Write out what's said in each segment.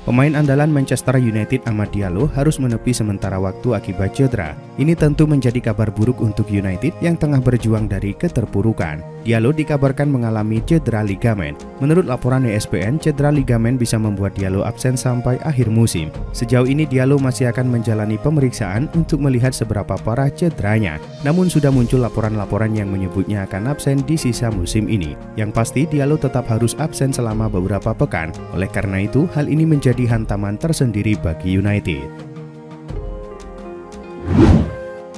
Pemain andalan Manchester United Amad Diallo harus menepi sementara waktu akibat cedera. Ini tentu menjadi kabar buruk untuk United yang tengah berjuang dari keterpurukan. Diallo dikabarkan mengalami cedera ligamen. Menurut laporan ESPN, cedera ligamen bisa membuat Diallo absen sampai akhir musim. Sejauh ini Diallo masih akan menjalani pemeriksaan untuk melihat seberapa parah cederanya. Namun sudah muncul laporan-laporan yang menyebutnya akan absen di sisa musim ini. Yang pasti Diallo tetap harus absen selama beberapa pekan. Oleh karena itu, hal ini menjadi hantaman tersendiri bagi United.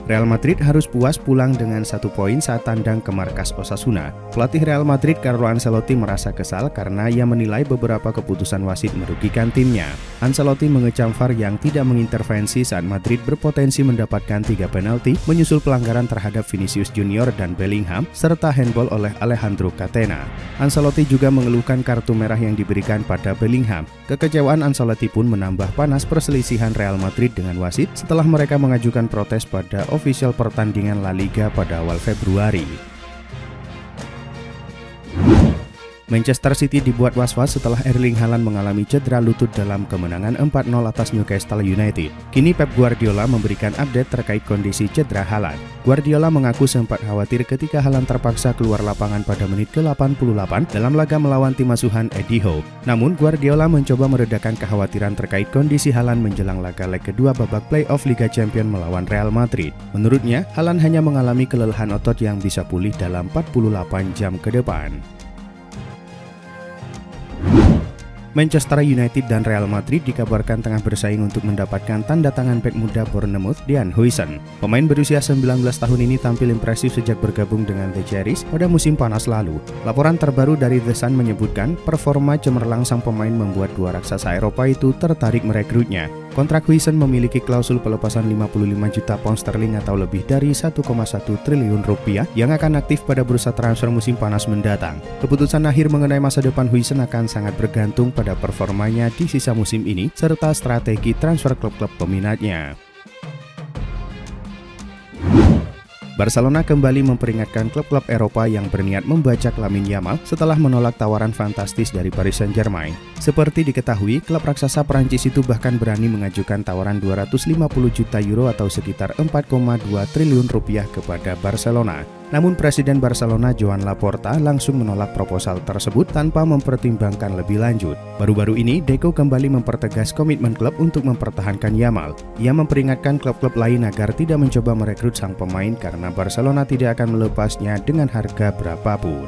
Real Madrid harus puas pulang dengan 1 poin saat tandang ke markas Osasuna. Pelatih Real Madrid Carlo Ancelotti merasa kesal karena ia menilai beberapa keputusan wasit merugikan timnya. Ancelotti mengecam VAR yang tidak mengintervensi saat Madrid berpotensi mendapatkan 3 penalti menyusul pelanggaran terhadap Vinicius Junior dan Bellingham serta handball oleh Alejandro Catena. Ancelotti juga mengeluhkan kartu merah yang diberikan pada Bellingham. Kekecewaan Ancelotti pun menambah panas perselisihan Real Madrid dengan wasit setelah mereka mengajukan protes pada ofisial pertandingan La Liga pada awal Februari. Manchester City dibuat was-was setelah Erling Haaland mengalami cedera lutut dalam kemenangan 4-0 atas Newcastle United. Kini Pep Guardiola memberikan update terkait kondisi cedera Haaland. Guardiola mengaku sempat khawatir ketika Haaland terpaksa keluar lapangan pada menit ke-88 dalam laga melawan tim asuhan Eddie Howe. Namun Guardiola mencoba meredakan kekhawatiran terkait kondisi Haaland menjelang laga leg kedua babak play-off Liga Champions melawan Real Madrid. Menurutnya, Haaland hanya mengalami kelelahan otot yang bisa pulih dalam 48 jam ke depan. Manchester United dan Real Madrid dikabarkan tengah bersaing untuk mendapatkan tanda tangan bek muda Bournemouth Dean Huijsen. Pemain berusia 19 tahun ini tampil impresif sejak bergabung dengan The Cherries pada musim panas lalu. Laporan terbaru dari The Sun menyebutkan performa cemerlang sang pemain membuat 2 raksasa Eropa itu tertarik merekrutnya. Kontrak Huijsen memiliki klausul pelepasan 55 juta pound sterling atau lebih dari 1,1 triliun rupiah yang akan aktif pada bursa transfer musim panas mendatang. Keputusan akhir mengenai masa depan Huijsen akan sangat bergantung pada performanya di sisa musim ini serta strategi transfer klub-klub peminatnya. Barcelona kembali memperingatkan klub-klub Eropa yang berniat membajak Lamine Yamal setelah menolak tawaran fantastis dari Paris Saint-Germain. Seperti diketahui, klub raksasa Perancis itu bahkan berani mengajukan tawaran 250 juta euro atau sekitar 4,2 triliun rupiah kepada Barcelona. Namun Presiden Barcelona Joan Laporta langsung menolak proposal tersebut tanpa mempertimbangkan lebih lanjut. Baru-baru ini, Deco kembali mempertegas komitmen klub untuk mempertahankan Yamal. Ia memperingatkan klub-klub lain agar tidak mencoba merekrut sang pemain karena Barcelona tidak akan melepasnya dengan harga berapapun.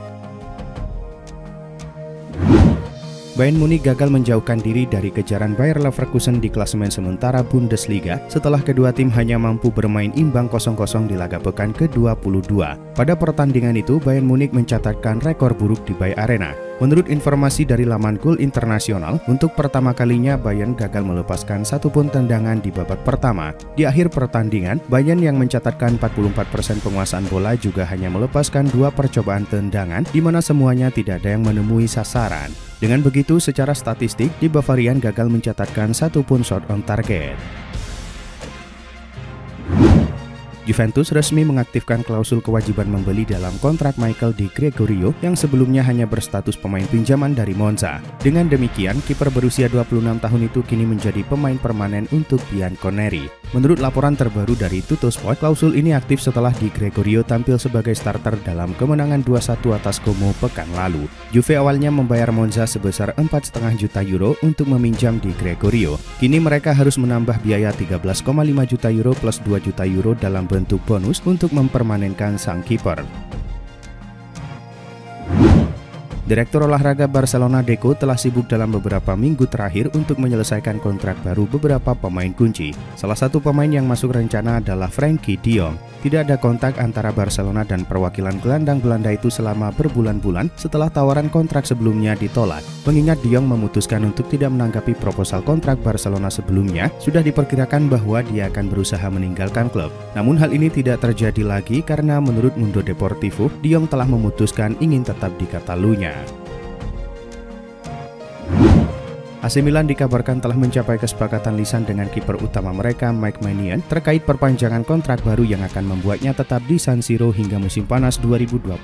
Bayern Munich gagal menjauhkan diri dari kejaran Bayer Leverkusen di klasemen sementara Bundesliga setelah kedua tim hanya mampu bermain imbang 0-0 di laga pekan ke-22. Pada pertandingan itu, Bayern Munich mencatatkan rekor buruk di Bayer Arena. Menurut informasi dari laman Goal Internasional, untuk pertama kalinya Bayern gagal melepaskan satupun tendangan di babak pertama. Di akhir pertandingan, Bayern yang mencatatkan 44% penguasaan bola juga hanya melepaskan 2 percobaan tendangan di mana semuanya tidak ada yang menemui sasaran. Dengan begitu, secara statistik, di Bavarian gagal mencatatkan satupun shot on target. Juventus resmi mengaktifkan klausul kewajiban membeli dalam kontrak Michael Di Gregorio yang sebelumnya hanya berstatus pemain pinjaman dari Monza. Dengan demikian, kiper berusia 26 tahun itu kini menjadi pemain permanen untuk Bianconeri. Menurut laporan terbaru dari Tuttosport, klausul ini aktif setelah Di Gregorio tampil sebagai starter dalam kemenangan 2-1 atas Como pekan lalu. Juve awalnya membayar Monza sebesar 4,5 juta euro untuk meminjam Di Gregorio. Kini mereka harus menambah biaya 13,5 juta euro plus 2 juta euro dalam bentuk bonus untuk mempermanenkan sang kiper. Direktur olahraga Barcelona Deco telah sibuk dalam beberapa minggu terakhir untuk menyelesaikan kontrak baru beberapa pemain kunci. Salah satu pemain yang masuk rencana adalah Frenkie de Jong. Tidak ada kontak antara Barcelona dan perwakilan gelandang Belanda itu selama berbulan-bulan setelah tawaran kontrak sebelumnya ditolak. Mengingat de Jong memutuskan untuk tidak menanggapi proposal kontrak Barcelona sebelumnya, sudah diperkirakan bahwa dia akan berusaha meninggalkan klub. Namun hal ini tidak terjadi lagi karena menurut Mundo Deportivo, de Jong telah memutuskan ingin tetap di Catalunya. AC Milan dikabarkan telah mencapai kesepakatan lisan dengan kiper utama mereka Mike Maignan terkait perpanjangan kontrak baru yang akan membuatnya tetap di San Siro hingga musim panas 2028.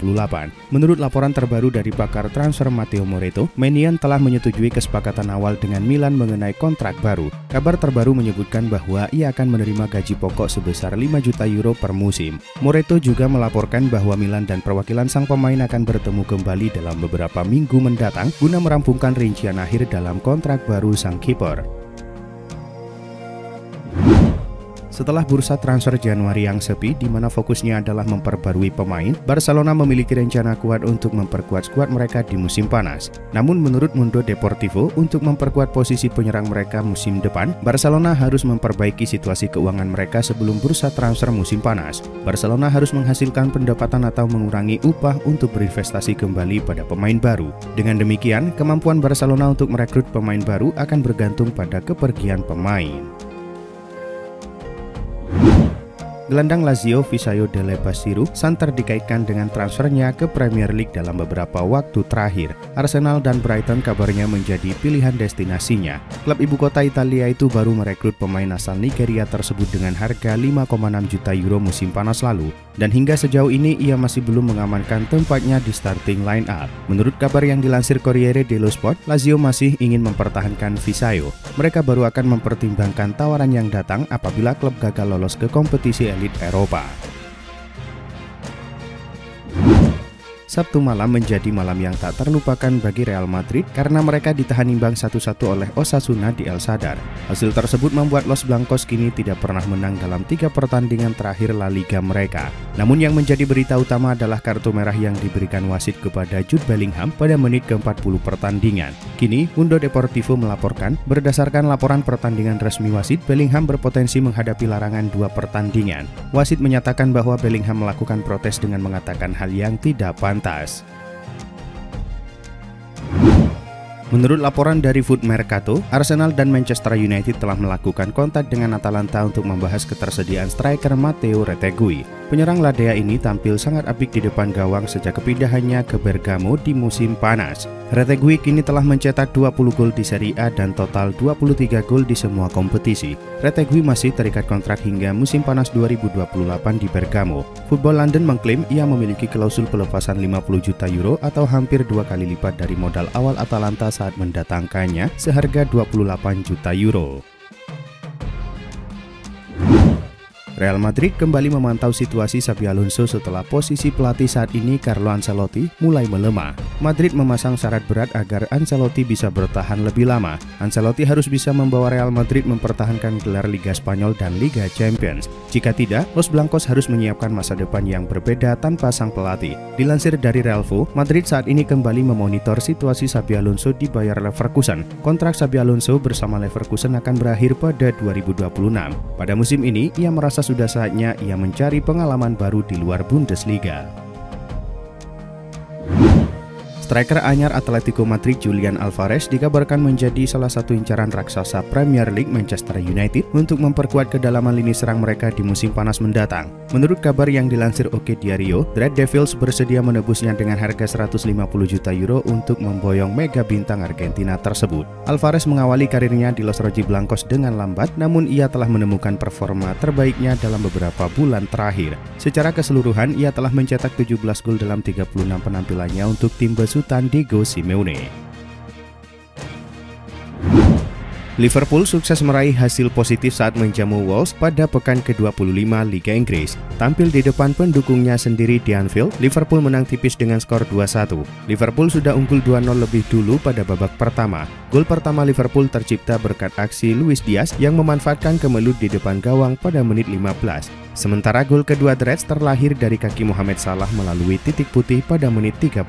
Menurut laporan terbaru dari pakar transfer Matteo Moretto, Maignan telah menyetujui kesepakatan awal dengan Milan mengenai kontrak baru. Kabar terbaru menyebutkan bahwa ia akan menerima gaji pokok sebesar 5 juta euro per musim. Moretto juga melaporkan bahwa Milan dan perwakilan sang pemain akan bertemu kembali dalam beberapa minggu mendatang guna merampungkan rincian akhir dalam kontrak baru sang kiper. Setelah bursa transfer Januari yang sepi, di mana fokusnya adalah memperbarui pemain, Barcelona memiliki rencana kuat untuk memperkuat skuad mereka di musim panas. Namun menurut Mundo Deportivo, untuk memperkuat posisi penyerang mereka musim depan, Barcelona harus memperbaiki situasi keuangan mereka sebelum bursa transfer musim panas. Barcelona harus menghasilkan pendapatan atau mengurangi upah untuk berinvestasi kembali pada pemain baru. Dengan demikian, kemampuan Barcelona untuk merekrut pemain baru akan bergantung pada kepergian pemain. Gelandang Lazio Visayo Dele Bashiru santer dikaitkan dengan transfernya ke Premier League dalam beberapa waktu terakhir. Arsenal dan Brighton kabarnya menjadi pilihan destinasinya. Klub ibu kota Italia itu baru merekrut pemain asal Nigeria tersebut dengan harga 5,6 juta euro musim panas lalu, dan hingga sejauh ini ia masih belum mengamankan tempatnya di starting line up. Menurut kabar yang dilansir Corriere dello Sport, Lazio masih ingin mempertahankan Visayo. Mereka baru akan mempertimbangkan tawaran yang datang apabila klub gagal lolos ke kompetisi elit Eropa. Sabtu malam menjadi malam yang tak terlupakan bagi Real Madrid karena mereka ditahan imbang 1-1 oleh Osasuna di El Sadar. Hasil tersebut membuat Los Blancos kini tidak pernah menang dalam 3 pertandingan terakhir La Liga mereka. Namun yang menjadi berita utama adalah kartu merah yang diberikan wasit kepada Jude Bellingham pada menit ke-40 pertandingan. Kini, Mundo Deportivo melaporkan, berdasarkan laporan pertandingan resmi wasit, Bellingham berpotensi menghadapi larangan 2 pertandingan. Wasit menyatakan bahwa Bellingham melakukan protes dengan mengatakan hal yang tidak pantas. Menurut laporan dari Foot Mercato, Arsenal dan Manchester United telah melakukan kontak dengan Atalanta untuk membahas ketersediaan striker Matteo Retegui. Penyerang Ladea ini tampil sangat apik di depan gawang sejak kepindahannya ke Bergamo di musim panas. Retegui kini telah mencetak 20 gol di Serie A dan total 23 gol di semua kompetisi. Retegui masih terikat kontrak hingga musim panas 2028 di Bergamo. Football London mengklaim ia memiliki klausul pelepasan 50 juta euro atau hampir 2 kali lipat dari modal awal Atalanta saat mendatangkannya seharga 28 juta euro. Real Madrid kembali memantau situasi Xabi Alonso setelah posisi pelatih saat ini Carlo Ancelotti mulai melemah. Madrid memasang syarat berat agar Ancelotti bisa bertahan lebih lama. Ancelotti harus bisa membawa Real Madrid mempertahankan gelar Liga Spanyol dan Liga Champions. Jika tidak, Los Blancos harus menyiapkan masa depan yang berbeda tanpa sang pelatih. Dilansir dari Relvo, Madrid saat ini kembali memonitor situasi Xabi Alonso di Bayer Leverkusen. Kontrak Xabi Alonso bersama Leverkusen akan berakhir pada 2026. Pada musim ini, ia merasa sudah saatnya ia mencari pengalaman baru di luar Bundesliga. Striker anyar Atletico Madrid Julian Alvarez dikabarkan menjadi salah satu incaran raksasa Premier League Manchester United untuk memperkuat kedalaman lini serang mereka di musim panas mendatang. Menurut kabar yang dilansir OK Diario, Red Devils bersedia menebusnya dengan harga 150 juta euro untuk memboyong mega bintang Argentina tersebut. Alvarez mengawali karirnya di Los Rojiblancos dengan lambat, namun ia telah menemukan performa terbaiknya dalam beberapa bulan terakhir. Secara keseluruhan, ia telah mencetak 17 gol dalam 36 penampilannya untuk tim besutan Diego Simeone. Liverpool sukses meraih hasil positif saat menjamu Wolves pada pekan ke-25 Liga Inggris. Tampil di depan pendukungnya sendiri di Anfield, Liverpool menang tipis dengan skor 2-1. Liverpool sudah unggul 2-0 lebih dulu pada babak pertama. Gol pertama Liverpool tercipta berkat aksi Luis Diaz yang memanfaatkan kemelut di depan gawang pada menit 15. Sementara gol kedua The Reds terlahir dari kaki Mohamed Salah melalui titik putih pada menit 37.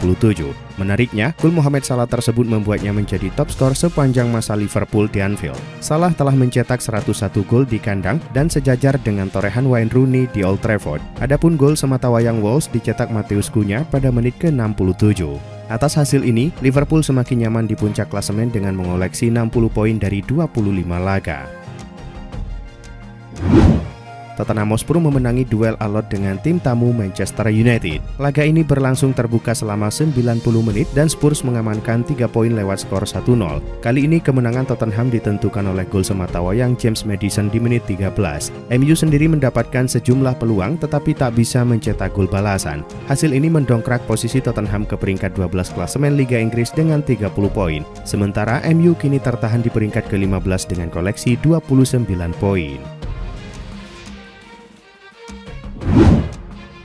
Menariknya, gol Mohamed Salah tersebut membuatnya menjadi top skor sepanjang masa Liverpool di Anfield. Salah telah mencetak 101 gol di kandang dan sejajar dengan torehan Wayne Rooney di Old Trafford. Adapun gol sematawayang Wolves dicetak Matheus Cunha pada menit ke-67. Atas hasil ini, Liverpool semakin nyaman di puncak klasemen dengan mengoleksi 60 poin dari 25 laga. Tottenham Hotspur memenangi duel alot dengan tim tamu Manchester United. Laga ini berlangsung terbuka selama 90 menit dan Spurs mengamankan 3 poin lewat skor 1-0. Kali ini kemenangan Tottenham ditentukan oleh gol sematawayang James Maddison di menit 13. MU sendiri mendapatkan sejumlah peluang tetapi tak bisa mencetak gol balasan. Hasil ini mendongkrak posisi Tottenham ke peringkat 12 klasemen Liga Inggris dengan 30 poin. Sementara MU kini tertahan di peringkat ke-15 dengan koleksi 29 poin.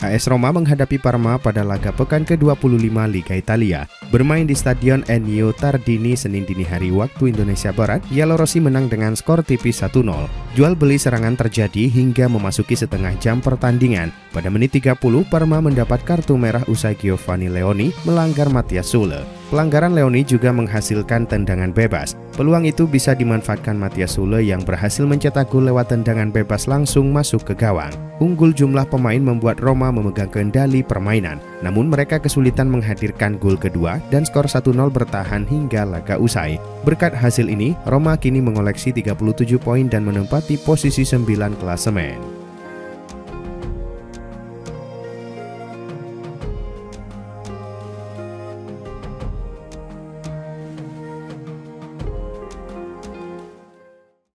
AS Roma menghadapi Parma pada laga pekan ke-25 Liga Italia. Bermain di Stadion Ennio Tardini Senin dini hari waktu Indonesia Barat, Giallorossi menang dengan skor tipis 1-0. Jual beli serangan terjadi hingga memasuki setengah jam pertandingan. Pada menit 30, Parma mendapat kartu merah usai Giovanni Leoni melanggar Mathias Sule. Pelanggaran Leoni juga menghasilkan tendangan bebas. Peluang itu bisa dimanfaatkan Mathias Sule yang berhasil mencetak gol lewat tendangan bebas langsung masuk ke gawang. Unggul jumlah pemain membuat Roma memegang kendali permainan. Namun mereka kesulitan menghadirkan gol kedua dan skor 1-0 bertahan hingga laga usai. Berkat hasil ini, Roma kini mengoleksi 37 poin dan menempati posisi 9 klasemen.